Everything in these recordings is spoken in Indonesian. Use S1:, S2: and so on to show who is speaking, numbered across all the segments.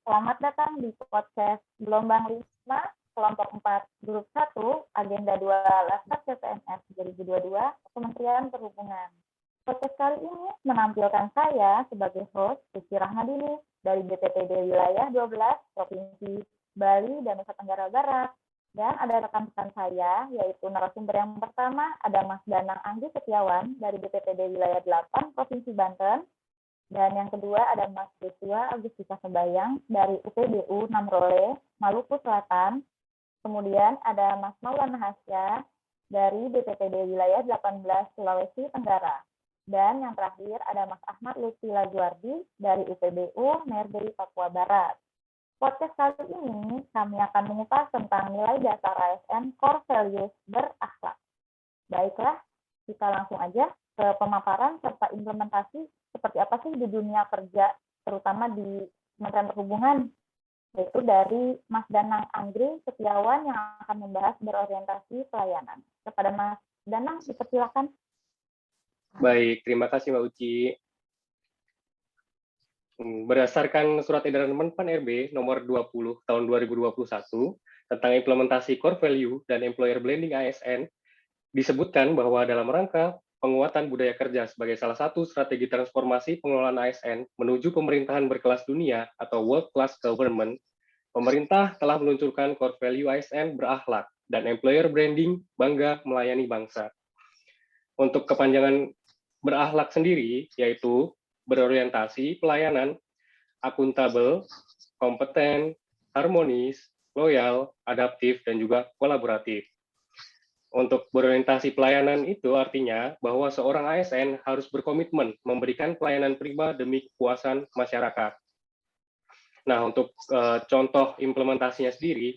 S1: Selamat datang di podcast Gelombang 5, Kelompok 4, Grup 1, Agenda 2, Laskar CPNS 2022, Kementerian Perhubungan. Podcast kali ini menampilkan saya sebagai host, Cici Rahmadini, dari BPPD Wilayah 12, Provinsi Bali dan Nusa Tenggara Barat. Dan ada rekan-rekan saya, yaitu narasumber yang pertama, ada Mas Danang Anggi Setiawan, dari BPPD Wilayah 8, Provinsi Banten. Dan yang kedua ada Mas Joshua Agustika Sebayang dari UPBU Namrole, Maluku Selatan. Kemudian ada Mas Maulana Hasya dari BPPD Wilayah 18 Sulawesi Tenggara. Dan yang terakhir ada Mas Ahmad Lutfi Lajuardi dari UPBU Merbei Papua Barat. Podcast kali ini kami akan mengupas tentang nilai dasar ASN Core Values berakhlak. Baiklah, kita langsung aja ke pemaparan serta implementasi seperti apa sih di dunia kerja, terutama di Kementerian Perhubungan, yaitu dari Mas Danang Anggi Setiawan yang akan membahas berorientasi pelayanan. Kepada Mas Danang, dipersilakan.
S2: Baik, terima kasih Mbak Uci. Berdasarkan Surat Edaran Menpan RB nomor 20 tahun 2021 tentang implementasi core value dan employer branding ASN, disebutkan bahwa dalam rangka penguatan budaya kerja sebagai salah satu strategi transformasi pengelolaan ASN menuju pemerintahan berkelas dunia atau World Class Government, pemerintah telah meluncurkan core value ASN berakhlak dan employer branding bangga melayani bangsa. Untuk kepanjangan berakhlak sendiri, yaitu berorientasi pelayanan, akuntabel, kompeten, harmonis, loyal, adaptif, dan juga kolaboratif. Untuk berorientasi pelayanan itu artinya bahwa seorang ASN harus berkomitmen memberikan pelayanan prima demi kepuasan masyarakat. Nah, untuk contoh implementasinya sendiri,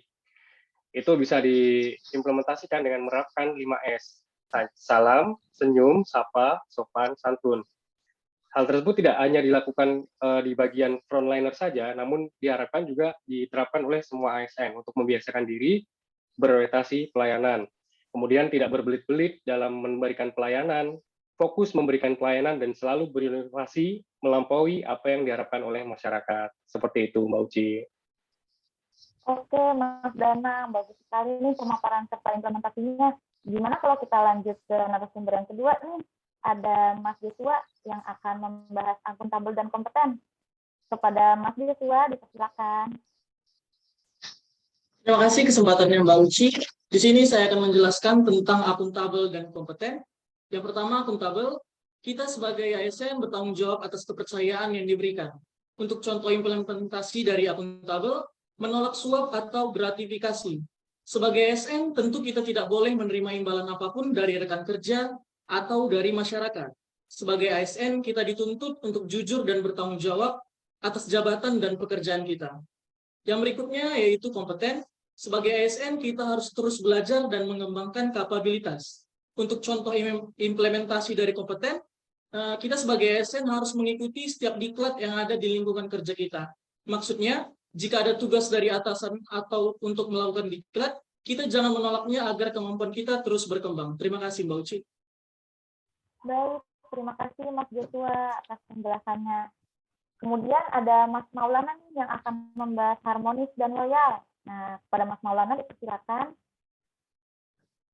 S2: itu bisa diimplementasikan dengan menerapkan 5S. Salam, senyum, sapa, sopan, santun. Hal tersebut tidak hanya dilakukan di bagian frontliner saja, namun diharapkan juga diterapkan oleh semua ASN untuk membiasakan diri berorientasi pelayanan. Kemudian tidak berbelit-belit dalam memberikan pelayanan, fokus memberikan pelayanan dan selalu berinovasi melampaui apa yang diharapkan oleh masyarakat. Seperti itu, Mbak Uci.
S1: Oke, Mas Danang, bagus sekali nih pemaparan serta implementasinya. Gimana kalau kita lanjut ke narasumber yang kedua nih? Ada Mas Joshua yang akan membahas akuntabel dan kompeten. Kepada Mas Joshua, dipersilakan.
S3: Terima kasih kesempatannya Mbak Uci. Di sini saya akan menjelaskan tentang akuntabel dan kompeten. Yang pertama, akuntabel. Kita sebagai ASN bertanggung jawab atas kepercayaan yang diberikan. Untuk contoh implementasi dari akuntabel, menolak suap atau gratifikasi. Sebagai ASN, tentu kita tidak boleh menerima imbalan apapun dari rekan kerja atau dari masyarakat. Sebagai ASN, kita dituntut untuk jujur dan bertanggung jawab atas jabatan dan pekerjaan kita. Yang berikutnya yaitu kompeten. Sebagai ASN, kita harus terus belajar dan mengembangkan kapabilitas. Untuk contoh implementasi dari kompeten, kita sebagai ASN harus mengikuti setiap diklat yang ada di lingkungan kerja kita. Maksudnya, jika ada tugas dari atasan atau untuk melakukan diklat, kita jangan menolaknya agar kemampuan kita terus berkembang. Terima kasih, Mbak Uci.
S1: Baik, terima kasih Mas Joshua atas penjelasannya. Kemudian ada Mas Maulana yang akan membahas harmonis dan loyal. Nah, pada Mas Maulana dipersilakan.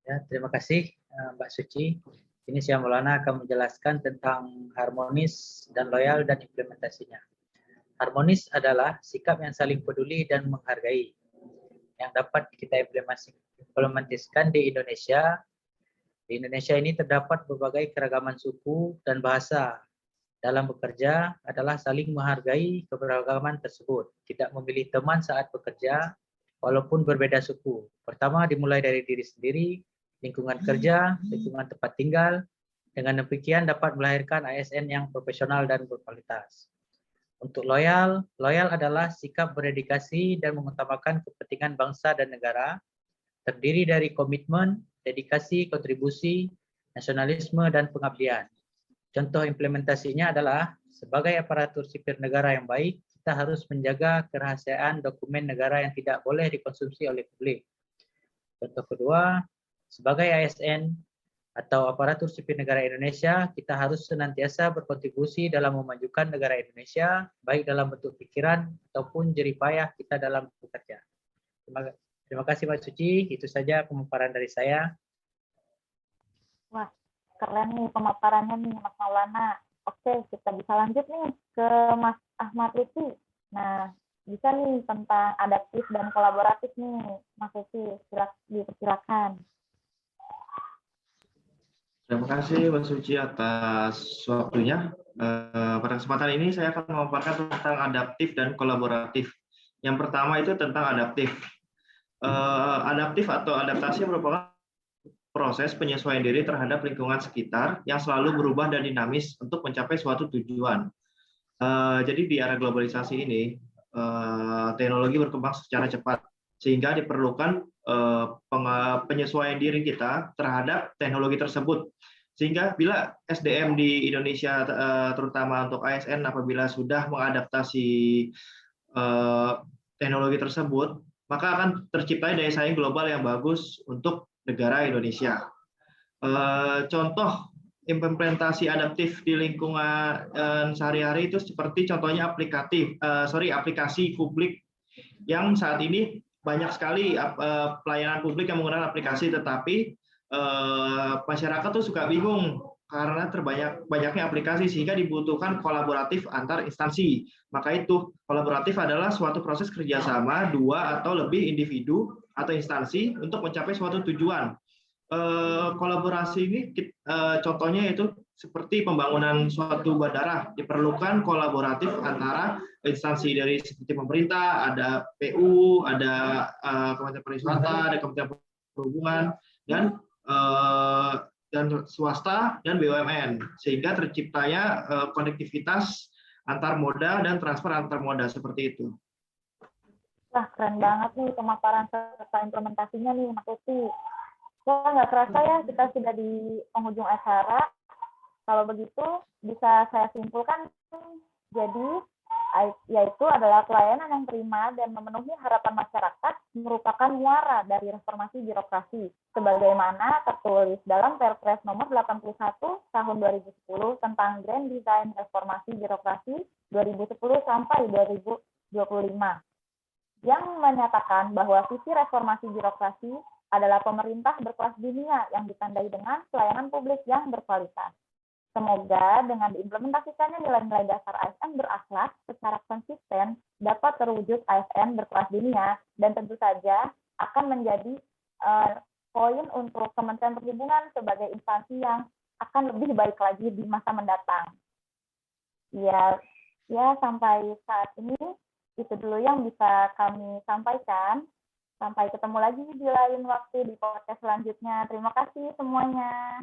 S4: Ya, terima kasih Mbak Suci. Ini saya Maulana akan menjelaskan tentang harmonis dan loyal dan implementasinya. Harmonis adalah sikap yang saling peduli dan menghargai yang dapat kita implementasikan di Indonesia. Di Indonesia ini terdapat berbagai keragaman suku dan bahasa. Dalam bekerja adalah saling menghargai keberagaman tersebut. Tidak memilih teman saat bekerja, walaupun berbeda suku. Pertama dimulai dari diri sendiri, lingkungan kerja, lingkungan tempat tinggal. Dengan demikian dapat melahirkan ASN yang profesional dan berkualitas. Untuk loyal, loyal adalah sikap berdedikasi dan mengutamakan kepentingan bangsa dan negara, terdiri dari komitmen, dedikasi, kontribusi, nasionalisme, dan pengabdian. Contoh implementasinya adalah sebagai aparatur sipil negara yang baik, kita harus menjaga kerahasiaan dokumen negara yang tidak boleh dikonsumsi oleh publik. Contoh kedua, sebagai ASN, atau aparatur sipil negara Indonesia, kita harus senantiasa berkontribusi dalam memajukan negara Indonesia, baik dalam bentuk pikiran ataupun jerih payah kita dalam bekerja. Terima kasih Mbak Suci, itu saja pemaparan dari saya.
S1: Wah, keren nih pemaparannya nih Mas Maulana. Oke, kita bisa lanjut nih ke Mas Ahmad Lutfi. Nah, bisa nih tentang adaptif dan kolaboratif nih, Mas Lutfi, dipersilakan.
S5: Terima kasih Mbak Suci atas waktunya. Pada kesempatan ini saya akan memaparkan tentang adaptif dan kolaboratif. Yang pertama itu tentang adaptif. Adaptif atau adaptasi merupakan proses penyesuaian diri terhadap lingkungan sekitar yang selalu berubah dan dinamis untuk mencapai suatu tujuan. Jadi di era globalisasi ini, teknologi berkembang secara cepat, sehingga diperlukan penyesuaian diri kita terhadap teknologi tersebut. Sehingga bila SDM di Indonesia, terutama untuk ASN, apabila sudah mengadaptasi teknologi tersebut, maka akan tercipta daya saing global yang bagus untuk negara Indonesia. Contoh implementasi adaptif di lingkungan sehari-hari itu seperti contohnya aplikasi publik yang saat ini banyak sekali pelayanan publik yang menggunakan aplikasi, tetapi masyarakat tuh suka bingung karena banyaknya aplikasi, sehingga dibutuhkan kolaboratif antar instansi. Maka itu kolaboratif adalah suatu proses kerjasama dua atau lebih individu atau instansi untuk mencapai suatu tujuan. Kolaborasi ini contohnya itu seperti pembangunan suatu bandara, diperlukan kolaboratif antara instansi dari seperti pemerintah, ada PU, ada Kementerian Pariwisata, ada Kementerian Perhubungan, dan swasta dan BUMN, sehingga terciptanya konektivitas antar moda dan transfer antar moda seperti itu.
S1: Wah, keren banget nih pemaparan serta implementasinya nih, Mas Lutfi. Wah, nggak kerasa ya kita sudah di penghujung acara. Kalau begitu, bisa saya simpulkan, jadi yaitu adalah pelayanan yang prima dan memenuhi harapan masyarakat merupakan muara dari reformasi birokrasi, sebagaimana tertulis dalam Perpres nomor 81 tahun 2010 tentang Grand Design Reformasi Birokrasi 2010 sampai 2025, yang menyatakan bahwa visi reformasi birokrasi adalah pemerintah berkelas dunia yang ditandai dengan pelayanan publik yang berkualitas. Semoga dengan diimplementasikannya nilai-nilai dasar ASN berakhlak secara konsisten dapat terwujud ASN berkelas dunia, dan tentu saja akan menjadi poin untuk Kementerian Perhubungan sebagai instansi yang akan lebih baik lagi di masa mendatang. Ya sampai saat ini itu dulu yang bisa kami sampaikan. Sampai ketemu lagi di lain waktu di podcast selanjutnya. Terima kasih semuanya.